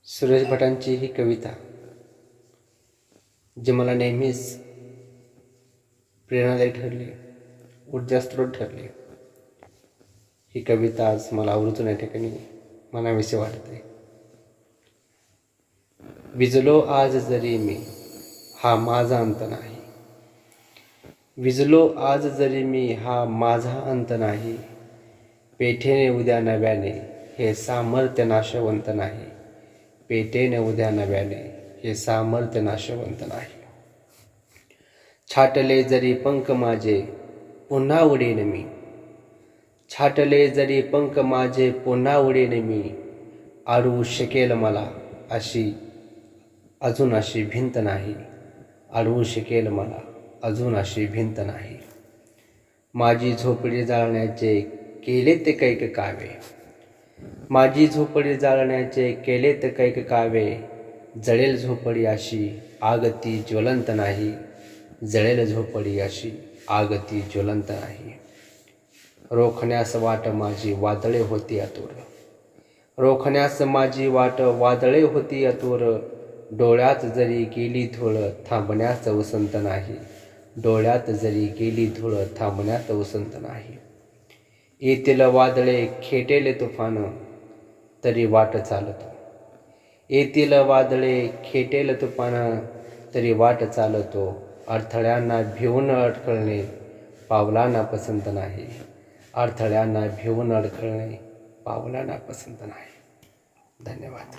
सुरेश भटांची ही कविता जी मला नेहमीच प्रेरणादायी ठरली, ऊर्जास्रोत ठरली. ही कविता आज मला आवर्जून या ठिकाणी म्हणावीशी वाटते. विजलो आज जरी मी, हा माझा अंत नाही. विजलो आज जरी मी, हा माझा अंत नाही. पेठेने उद्या नव्याने, हे सामर्थ्य नाशवंत नाही. पेटेने उद्या नव्याने, हे सामर्थ्य नाशवंत नाही. छाटले जरी पंख माझे, पुन्हा उडेन मी. छाटले जरी पंख माझे, पुन्हा उडेन मी. अडवू शकेल मला अजून अशी भिंत नाही. अडवू शकेल मला अजून अशी भिंत नाही. माझी झोपडी जाळण्याचे केले ते कैक कावे. माझी झोपडी जाळण्याचे केले ते कैक कावे. जळेल झोपडी अशी आग ती ज्वलंत नाही. जळेल झोपडी अशी आग ती ज्वलंत नाही. रोखण्यास वाट माझी वादळे होती आतुर. रोखण्यास माझी वाट वादळे होती आतुर. डोळ्यात जरी गेली धूळ, थांबण्यास वसंत नाही. डोळ्यात जरी गेली धूळ, थांबण्यात वसंत नाही. येतील वादळे खेटेल तुफान, तरी वाट चालतो. येतील वादळे खेटेल तुफान, तरी वाट चालतो. अडथळ्यांना भिवून अडखळणे पावलांना पसंत नाही. अडथळ्यांना भिवून अडखळणे पावलांना पसंत नाही. धन्यवाद.